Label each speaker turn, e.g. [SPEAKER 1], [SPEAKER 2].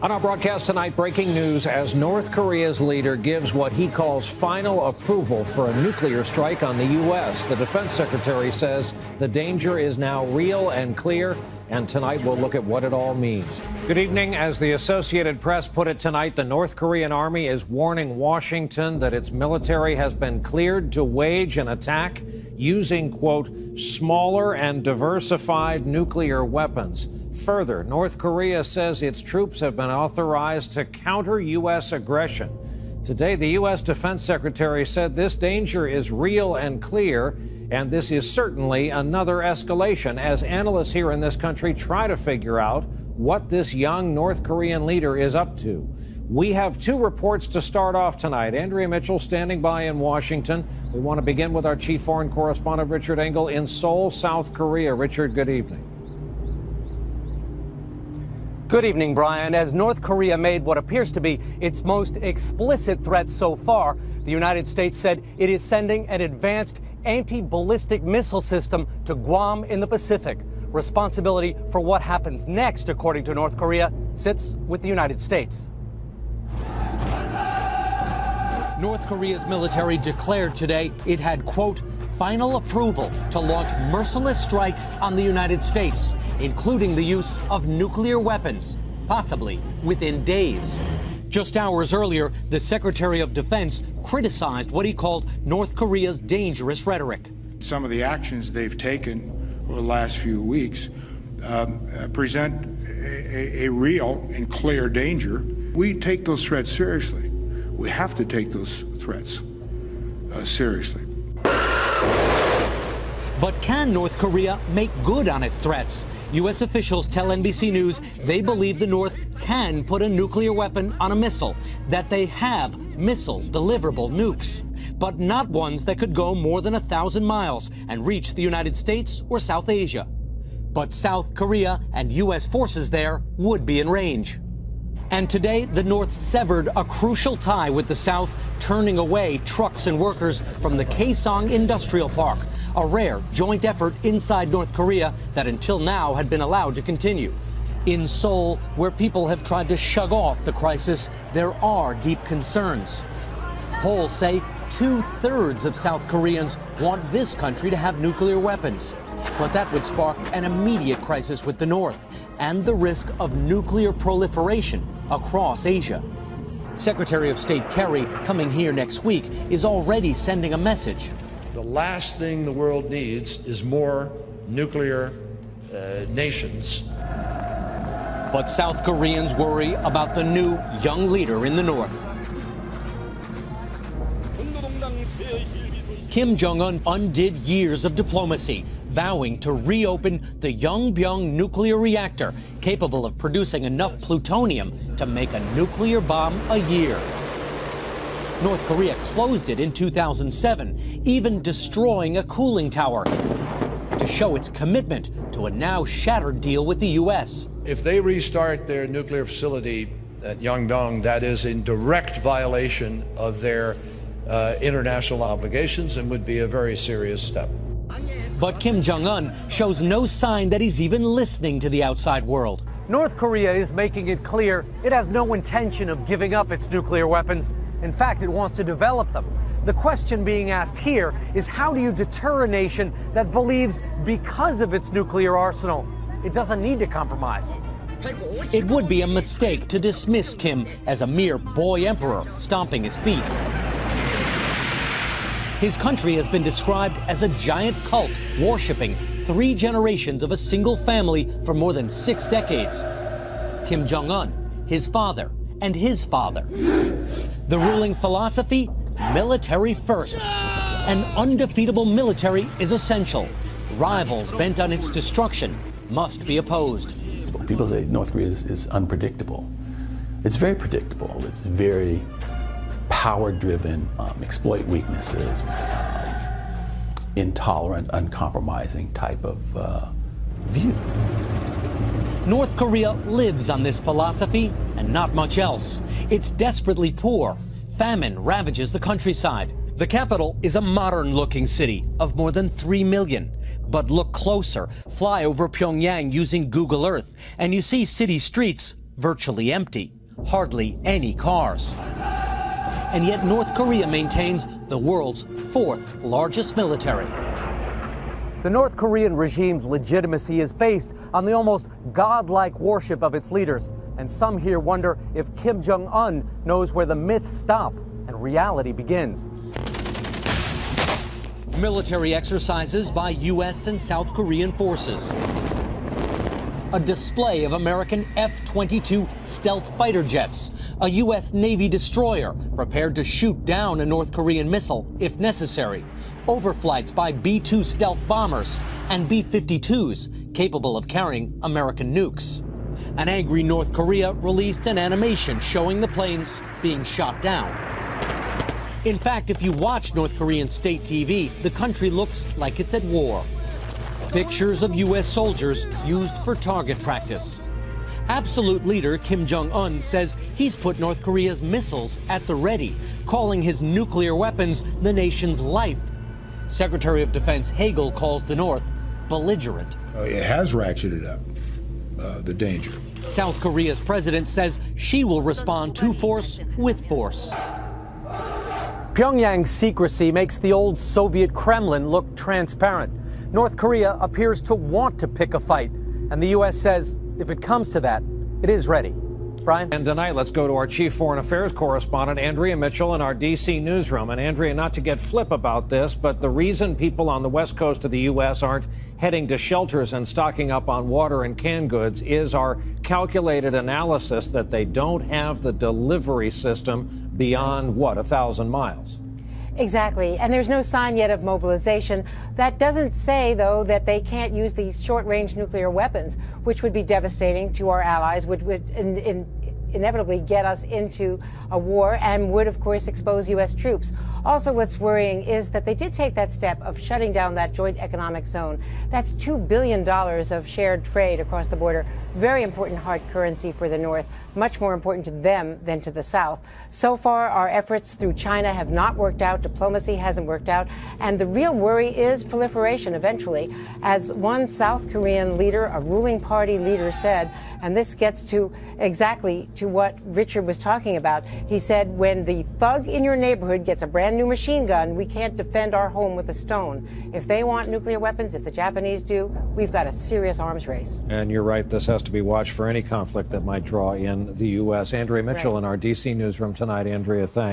[SPEAKER 1] On our broadcast tonight, breaking news as North Korea's leader gives what he calls final approval for a nuclear strike on the U.S. The defense secretary says the danger is now real and clear, and tonight we'll look at what it all means. Good evening. As the Associated Press put it tonight, the North Korean army is warning Washington that its military has been cleared to wage an attack using, quote, smaller and diversified nuclear weapons. Further, North Korea says its troops have been authorized to counter U.S. aggression. Today, the U.S. Defense Secretary said this danger is real and clear, and this is certainly another escalation as analysts here in this country try to figure out what this young North Korean leader is up to. We have two reports to start off tonight. Andrea Mitchell standing by in Washington. We want to begin with our chief foreign correspondent, Richard Engel, in Seoul, South Korea. Richard, good evening.
[SPEAKER 2] Good evening, Brian. As North Korea made what appears to be its most explicit threat so far, the United States said it is sending an advanced anti-ballistic missile system to Guam in the Pacific. Responsibility for what happens next, according to North Korea, sits with the United States. North Korea's military declared today it had, quote, final approval to launch merciless strikes on the United States, including the use of nuclear weapons, possibly within days. Just hours earlier, the Secretary of Defense criticized what he called North Korea's dangerous rhetoric.
[SPEAKER 3] Some of the actions they've taken over the last few weeks present a real and clear danger. We take those threats seriously. We have to take those threats seriously.
[SPEAKER 2] But can North Korea make good on its threats? U.S. officials tell NBC News they believe the North can put a nuclear weapon on a missile, that they have missile-deliverable nukes, but not ones that could go more than 1,000 miles and reach the United States or South Asia. But South Korea and U.S. forces there would be in range. And today, the North severed a crucial tie with the South, turning away trucks and workers from the Kaesong Industrial Park, a rare joint effort inside North Korea that until now had been allowed to continue. In Seoul, where people have tried to shrug off the crisis, there are deep concerns. Polls say 2/3 of South Koreans want this country to have nuclear weapons. But that would spark an immediate crisis with the North and the risk of nuclear proliferation across Asia. Secretary of State Kerry, coming here next week, is already sending a message.
[SPEAKER 4] The last thing the world needs is more nuclear nations.
[SPEAKER 2] But South Koreans worry about the new young leader in the North. Kim Jong-un undid years of diplomacy, vowing to reopen the Yongbyon nuclear reactor, capable of producing enough plutonium to make a nuclear bomb a year. North Korea closed it in 2007, even destroying a cooling tower to show its commitment to a now shattered deal with the U.S.
[SPEAKER 4] If they restart their nuclear facility at Yongbyon, that is in direct violation of their international obligations and would be a very serious step.
[SPEAKER 2] But Kim Jong-un shows no sign that he's even listening to the outside world. North Korea is making it clear it has no intention of giving up its nuclear weapons. In fact, it wants to develop them. The question being asked here is, how do you deter a nation that believes because of its nuclear arsenal, it doesn't need to compromise? It would be a mistake to dismiss Kim as a mere boy emperor stomping his feet. His country has been described as a giant cult, worshipping 3 generations of a single family for more than 6 decades. Kim Jong-un, his father, and his father. The ruling philosophy? Military first. An undefeatable military is essential. Rivals bent on its destruction must be opposed.
[SPEAKER 5] People say North Korea is unpredictable. It's very predictable. It's very power-driven, exploit weaknesses, intolerant, uncompromising type of view.
[SPEAKER 2] North Korea lives on this philosophy and not much else. It's desperately poor. Famine ravages the countryside. The capital is a modern-looking city of more than 3 million. But look closer, fly over Pyongyang using Google Earth, and you see city streets virtually empty, hardly any cars. And yet North Korea maintains the world's fourth largest military. The North Korean regime's legitimacy is based on the almost godlike worship of its leaders. And some here wonder if Kim Jong-un knows where the myths stop and reality begins. Military exercises by U.S. and South Korean forces. A display of American F-22 stealth fighter jets. A U.S. Navy destroyer prepared to shoot down a North Korean missile if necessary. Overflights by B-2 stealth bombers and B-52s capable of carrying American nukes. An angry North Korea released an animation showing the planes being shot down. In fact, if you watch North Korean state TV, the country looks like it's at war. Pictures of U.S. soldiers used for target practice. Absolute leader Kim Jong-un says he's put North Korea's missiles at the ready, calling his nuclear weapons the nation's life. Secretary of Defense Hagel calls the North belligerent.
[SPEAKER 3] It has ratcheted up the danger.
[SPEAKER 2] South Korea's president says she will respond to force with force. Pyongyang's secrecy makes the old Soviet Kremlin look transparent. North Korea appears to want to pick a fight, and the U.S. says if it comes to that, it is ready. Brian?
[SPEAKER 1] And tonight, let's go to our chief foreign affairs correspondent, Andrea Mitchell, in our D.C. newsroom. And Andrea, not to get flip about this, but the reason people on the west coast of the U.S. aren't heading to shelters and stocking up on water and canned goods is our calculated analysis that they don't have the delivery system beyond, 1,000 miles.
[SPEAKER 6] Exactly. And there's no sign yet of mobilization. That doesn't say, though, that they can't use these short-range nuclear weapons, which would be devastating to our allies, would inevitably get us into a war and would, of course, expose U.S. troops. Also, what's worrying is that they did take that step of shutting down that joint economic zone. That's $2 billion of shared trade across the border. Very important hard currency for the North, much more important to them than to the South. So far, our efforts through China have not worked out. Diplomacy hasn't worked out. And the real worry is proliferation eventually. As one South Korean leader, a ruling party leader, said, and this gets to exactly to what Richard was talking about. He said, when the thug in your neighborhood gets a brand new machine gun, we can't defend our home with a stone. If they want nuclear weapons, if the Japanese do, we've got a serious arms race.
[SPEAKER 1] And you're right, this has to be watched for any conflict that might draw in the U.S. Andrea Mitchell in our D.C. newsroom tonight. Andrea, thanks.